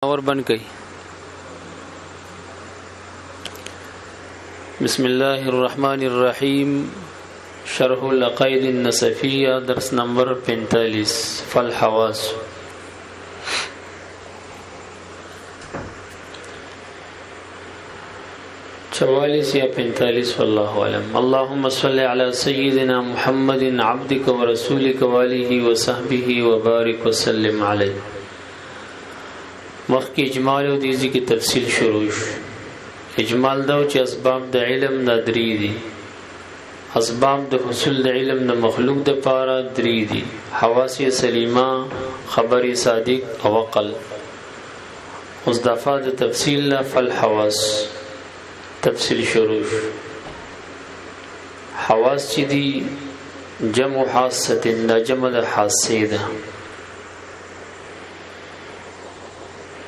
اور بن گئی. بسم الله الرحمن الرحیم. شرح العقائد النسفیہ درس نمبر 45 فالحواس. چوالیس یا 45 واللہ علم. اللهم صل علی سیدنا محمد عبدک ورسولک وآلہ وصحبہ وبارک وسلم علیہ. وقت کی اجمال او دیزی کی تفصیل شروع شو. اجمال داو چې اسباب د علم دا درې دي. اسباب د حصول د علم د مخلوق د پاره درې دي: حواس سلیمه، خبر صادق او عقل. اوس د افاد تفصیل لا فالحواس تفصیل شروع شو. حواس چې دي جمع حاسه، دا جمع د حاسه ده.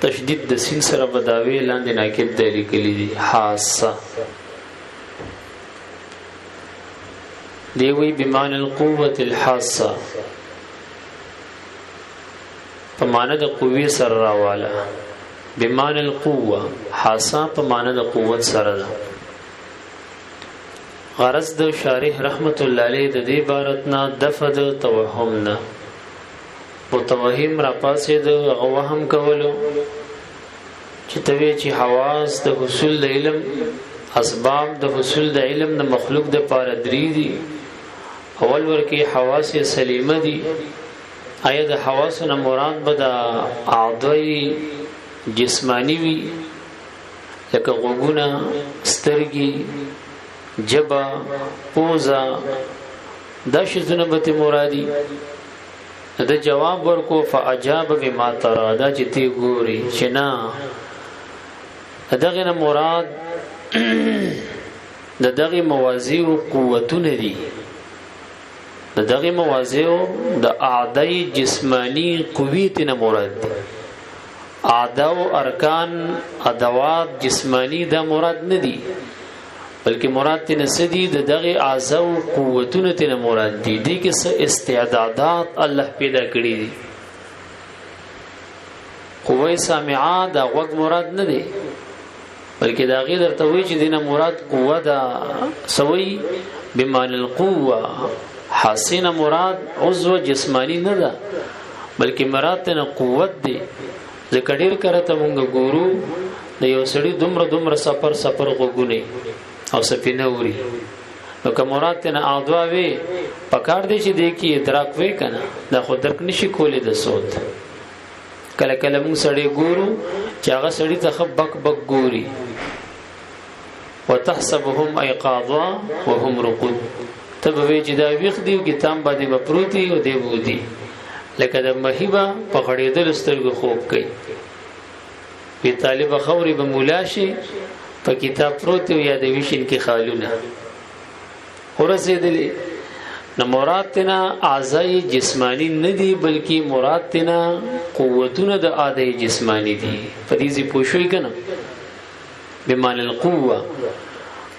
تشدید د سین سره بداوی لاندې ناکب دی لیکلی دي حاسه. دی وی بمعنى القوة الحاسه، په معنی د قوی سره راواله. بمعنى القوه حاسه په معنی د قوت سره ده. غرض د شارح رحمت الله علیه د دې عبارت نه دفع د توهم نه متوهم را پاسې د وهم کولو چې توی چې حواس د حصول د علم، اسباب د حصول د علم د مخلوق د پاره درې دي. اول ورکی حواس سلیمه دي. آیا د حواس نه مراد به د اعضای جسمانی وي، لکه غوږونه، سترګې، جبه، پوزه، دا شیزونه به مرادي. دا جواب ورکو فاجاب بما ترى، دا چې تی ګوري چې نه دغه نه مراد دغه موازی او قوتونه دي. دغه موازی او د اعضای جسمانی قوت نه مراد دي. اعضا او ارکان ادوات جسمانی دا مراد نه دي، بلکې مراد تنه سدي د دغه اعضا او قوتونه تنه مراد دي. دي کې څه استعدادات الله پیدا کړی دي. قوه سامعه دا غوږ مراد نه دي، بلکې دا غیر درته وی چې دینه مراد قوه دا سوی بمعنى القوه. حاسینه مراد عضو جسمانی نه ده، بلکې مراد تنه قوت دی. ځکه ډیر کرته مونږ ګورو د یو سړي دومره سفر غوګونه او سفینه وری، نو که مراد تنه اعضاء وي پکار دی چې دی کې ادراک وي کنه، دا خو درک نشي کولای د صوت. کله کله موږ سړی ګورو چې هغه سړی ته بک ګوري. وتحسبهم ايقاظا وهم رقود. تبوي چې دا ویخ دی او کتاب باندې بپروتي او دی وودي، لکه د مهیبه په غړېدل سترګو خوب کوي. وی طالب خوري به مولا شي په کتاب پروت یا د ویشن کې خالونه ورسېدلې. نو مراد تینا اعضای جسمانی نه دي، بلکې مراد تینا قوتونه د اعضای جسمانی دي. په دې ځې پوښوي کنه بمعنى القوه.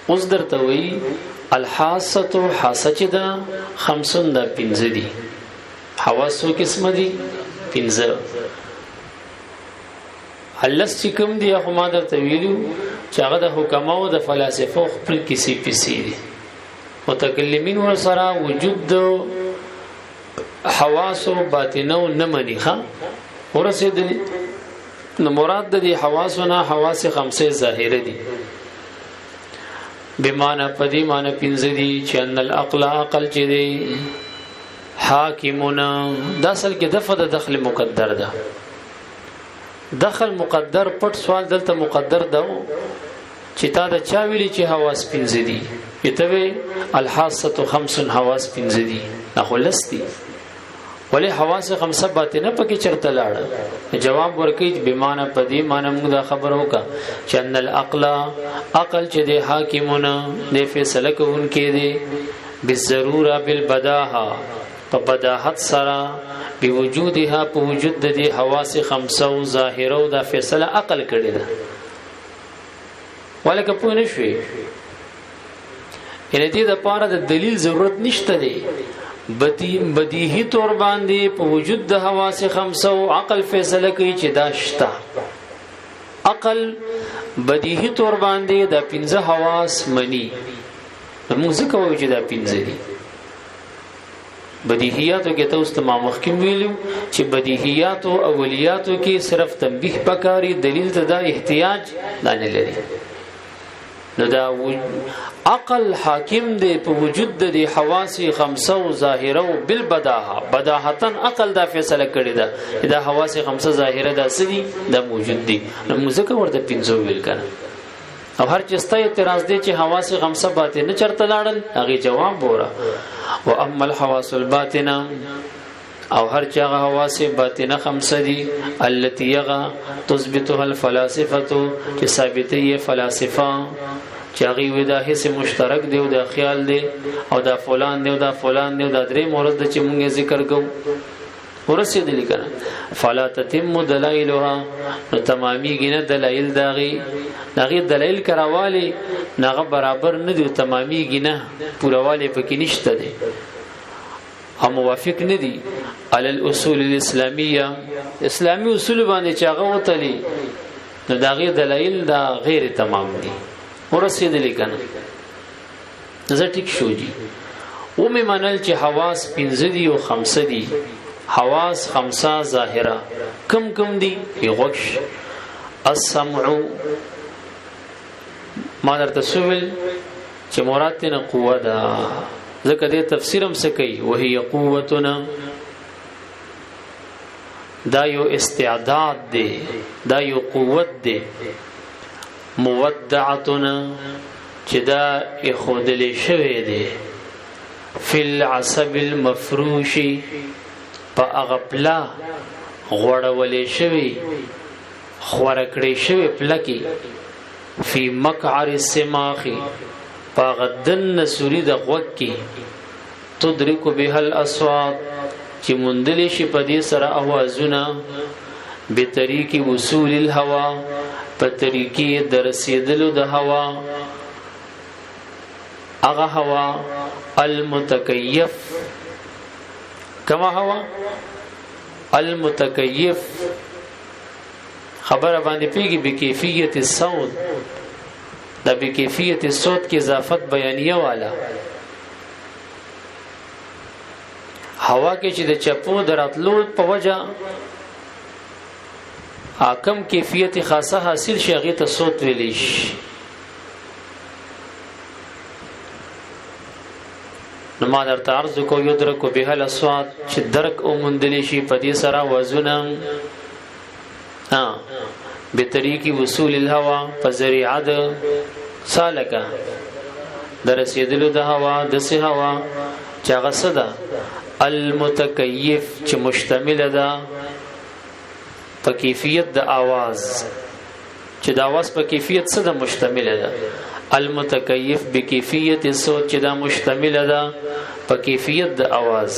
اوس درته وی الحاسه، حاسه چې دا 50 دا 15 دي. حواسو قسم دي 15. الله چې کوم دی هغه ما درته ویلو چې هغه د حکماو د فلسفو خپل کیسې پېسې دي. متکلمین ور سره وجود د حواس او باطنو نه مني ښه ورسېدلې. نو مراد د دې حواسونه حواس 5 ظاهره دي. بمعنى پدې معنی 15 دي چې ان العقل عقل چې دی حاکمونه. دا اصل کې دفع د دخل مقدر ده. دخل مقدر پټ سوال دلته مقدر ده چې تا دا چا ویلي چې حواس 15 دي. یتوی الحاسه 5 حواس 15 دي نه خلصتي، ولی حواس 5 باطنه پکې چرته لاړه. جواب ورکړي بمانه پدې معنی موږ دا خبر وکا چې ان العقل عقل چې دی حاکمونه نه فیصله کوونکې دي بالضروره بالبداهه، په بداحت سره بوجودها په وجود د دې حواس 5 ظاهره او د فیصله عقل کړي ده. ولکه په نشوي ان دې د پاره د دلیل ضرورت نشته دی. بدیهی طور باندې په وجود د حواس 5 عقل فیصله کوي چې دا شته. عقل بدیهی طور باندې د 15 حواس منی موږ ځکه وایو چې دا 15 دي بدیهیاتو کې ته اوس ما مخکې ویلو چې بدیهیات او اولیاتو کې صرف تنبیه پکاري دلیل ته دا احتیاج نه لري نو دا عقل حاکم دی په وجود د حواس خمسه او ظاهره او بالبداهه بداهتن عقل دا فیصله کړی دا دا حواس خمسه ظاهره دا سدي دا موجود دي نو موږ ورته 15 ویل کنه او هر چسته اعتراض دی چې حواس خمسه باطنه چرته لاړل هغه جواب وره و اما الحواس الباطنه او هر چاغه حواس باطنه خمسه دي التي يغا تثبتها الفلاسفه چې ثابتې فلاسفه چاغي ودا هیڅ مشترک دی او دا خیال دی او دا فلان دی او دا فلان دی او دا درې مورد چې مونږ ذکر کوو ورسېدل کنه فلا تتم دلائلها نو تمامي گنه دلائل داغي دلائل کراواله ناغه برابر نه دی تمامي گنه پورواله پکې نشته دی هم موافق نه دي علی الاصول الاسلامیه اسلامی اصول باندې چاغه وتلی نو داغي دلائل دا غیر تمام دي ورسېدل کنه زه ټیک شو جی و می منل چې حواس 15 دي او 5 دي حواس 5 ظاهره کم دي یغش السمع ما درته سوال چې مراد ته قوه ده ځکه دې تفسیر هم څه کوي وهي قوتنا دا یو استعداد دی دا یو قوت دی مودعتنا چې دا اخودلې شوی دی فی العصب المفروش په اغپلا غوړولې شوی خورکړې شوی پلکی فی مقعر السماخ په غدن سوری د غوږ کې تدرک به الاصوات چې مندلې شي په دې سره اوازونه به طریق وصول الهوا په طریقې درسیدلو د هوا هغه هوا المتکیف کما هوا المتکیف خبره باندې پیږي به کیفیت الصوت دا به کیفیت الصوت کی اضافت بیانیه والا هوا کې چې د چپو دراتلو په وجه حکم کیفیت خاصه حاصل شي ته صوت ویلیش نو ما درته عرض کو یدرک به الاصوات چې درک او مندلی شي په دې سره وزن به طریق وصول الهوا په ذریعه د سالکه درسیدلو د هوا د سه هوا چې هغه صدا المتکیف چې مشتمل ده په کیفیت د आवाज چې د आवाज په کیفیت څه د مشتمل ده المتکیف بکیفیت الصوت چې دا مشتمل ده په کیفیت د आवाज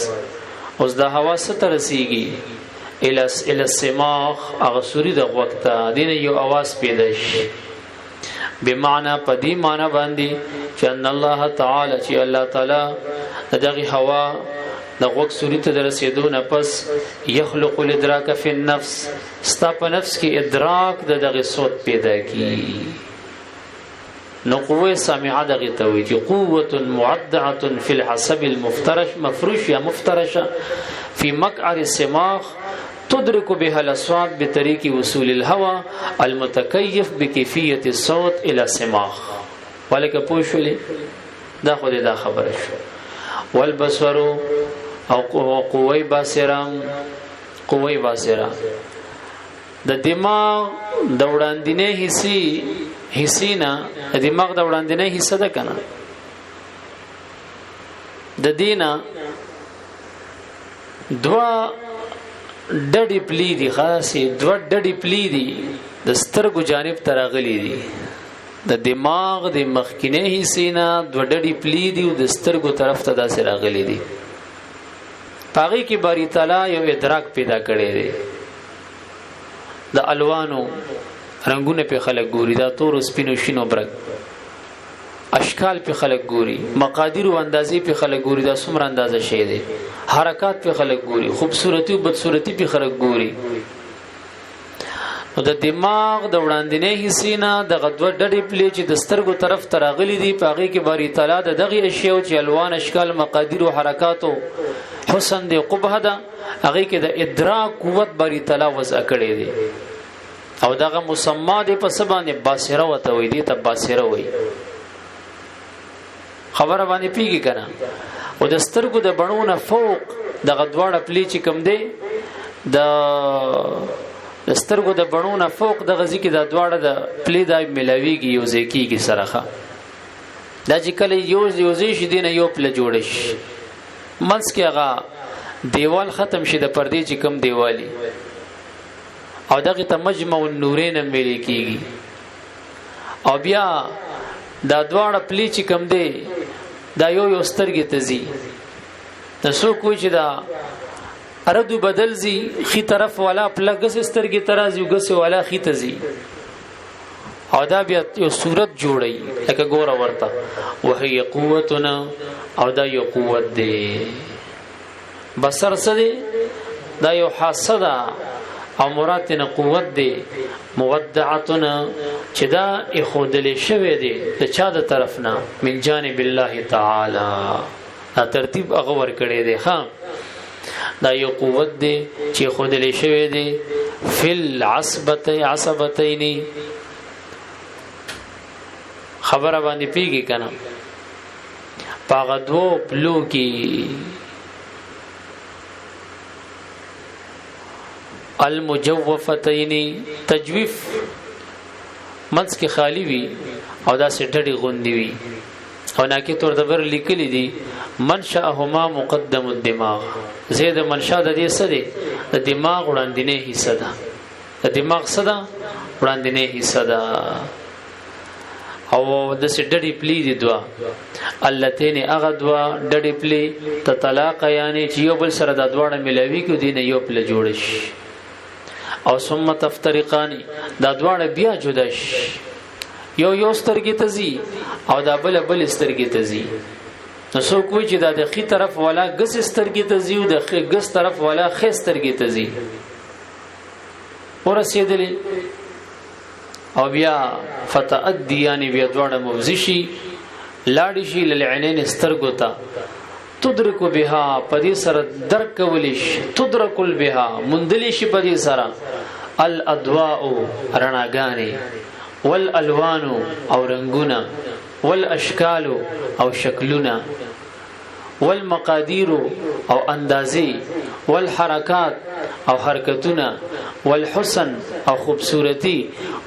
اوس د هوا څخه ترسيږي الى السماخ اغسوري د وخت دین یو आवाज پیدا شي بمعنى پدی معنی باندې چې ان الله تعالی چې الله تعالی دغه هوا د وخت سوري ته درسېدو نه پس يخلق الادراک فی النفس ستا په نفس کې ادراک دغه صوت پیدا کی نو قوه سامعه دغه ته وي چې قوه معدعه فی الحسب المفترش مفروش یا مفترشه فی مقعر السماخ تدرك بها الاصوات بطريق وصول الهواء المتكيف بكيفيه الصوت الى السماخ ولک پوښولې دا خو دې دا خبره شو والبصر او قوی بصره د دماغ د وړاندینه حصینا دماغ د وړاندینه حصہ ده کنه د دینه دوا ډډی پلی دي خاصه دوا ډډی پلی دي د سترګو جانب تراغلی دي د دماغ د مخکینه حصینا دوا ډډی پلی دي او د سترګو طرف ته داسې راغلی دي پاغي کې باری تعالی یو ادراک پیدا کړي دي د الوانو رنگونه په خلک ګوري دا تور سپینو شینو برګ اشکال په خلک ګوري مقادیر او اندازې په خلک ګوري دا څومره اندازه شي دي حرکات په خلک ګوري خوبصورتي او بدصورتي په خلک ګوري او د دماغ د وړاندینه حصے نه د غدوه ډډې پلی چې د سترګو طرف ته راغلي دي پاغي کې باری تعالی د دغه اشیاء چې الوان اشکال مقادیر او حرکات او حسن دی قبح ده هغه کې د ادراک قوت باری تعالی وضع کړی دی او دغه مسما دی په سبانه باسره وته وي دي ته باسره وي خبره باندې پیږي کنه او د سترګو د بڼونه فوق د غدواړه پلی چې کم دی د سترګو د بڼونه فوق د غزي کې د دواړه د پلی دای ملاویږي یو ځکیږي سرخه دا چې کله یو ځای شي دینه یو پله جوړ شي منځ کې هغه دیوال ختم شي د پردې چې کم دیوالي او دغه ته مجمع النورین ملي کیږي او بیا دا دواړه پلی چې کم دی دا یو سترګې تزي تاسو کوی چې دا اردو بدل زی خي طرف والا پلګس سترګې ترازي وګس والا خي تزي او دا بیا یو صورت جوړي لکه ګوره ورته وهي قوتنا او دا یو قوت دی بصر سره دا یو حاسده او مراتنا قوت دی مودعتنا چې دا اخودل شوی دی د چا د طرف نه من جانب الله تعالی دا ترتیب هغه ور کړی دی ها دا یو قوت دی چې خودل شوی دی فل عصبتین خبره باندې پیږي کنه پاغه دو پلو کې المجوفتین تجویف منځ کې خالی وي او دا سټړي غوندي وي او ناکي تور دبر لیکلي دي منشأهما مقدم الدماغ زید منشأ د دې څه دی د دماغ وړاندینه حصہ ده د دماغ څه ده وړاندینه حصہ ده او د سټړي پلی دي دوا التين اغدوا ډډي پلی تطلاق یعنی چې یو بل سره د دواړه ملاوي کو دي نه یو پل جوړ شي او ثم تفترقان دا دواړه بیا جدا شي یو سترګې تزي او دا بل سترګې تزي نو څو کوی چې دا د خي طرف والا غس سترګې تزي او د غس طرف والا خي سترګې تزي ورسېدلې او بیا فتأدي یعنی بیا دواړه مفزشي لاړ شي للعینین سترګو ته تدرک بها پدې سره درک کولیش تدرک بها مندلیش پدې سره الاضواء رڼاګانې والالوان او رنگونه والاشکال او شکلونه والمقادير او اندازې والحرکات او حرکتونه والحسن او خوبصورتی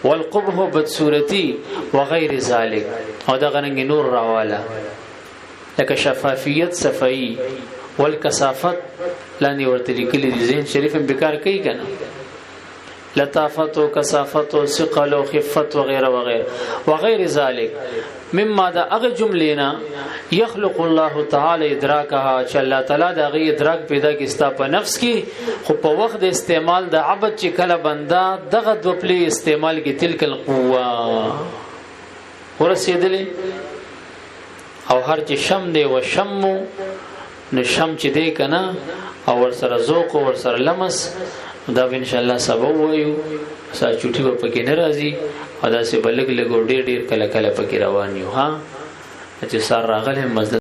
والقبح بدصورتی وغير ذلك او دا غننګ نور راواله لکه شفافیت صفائی والکثافت لاندې ورته لیکلي دي ذهن شریف هم بیکار کوي کنه لطافت و کثافت و ثقل و خفت وغيره وغيره وغير ذلك مما دا اغه جملینا يخلق الله تعالی ادراکها چې الله تعالی دا غي ادراک پیدا کیستا په نفس کې خو په وخت د استعمال د عبادت چې کله بندا دغه دوپلی استعمال کې تلک القوه ورسېدلې او هر چې شم دی و شم نو شم چې دی کنه او ور سره ذوق او ور سره لمس دا ان شاء الله سبا وایو سا چوټي په کې ناراضي او دا سه بلګ له ګوډې ډیر کله کله پکې روان یو ها چې سار راغله مزد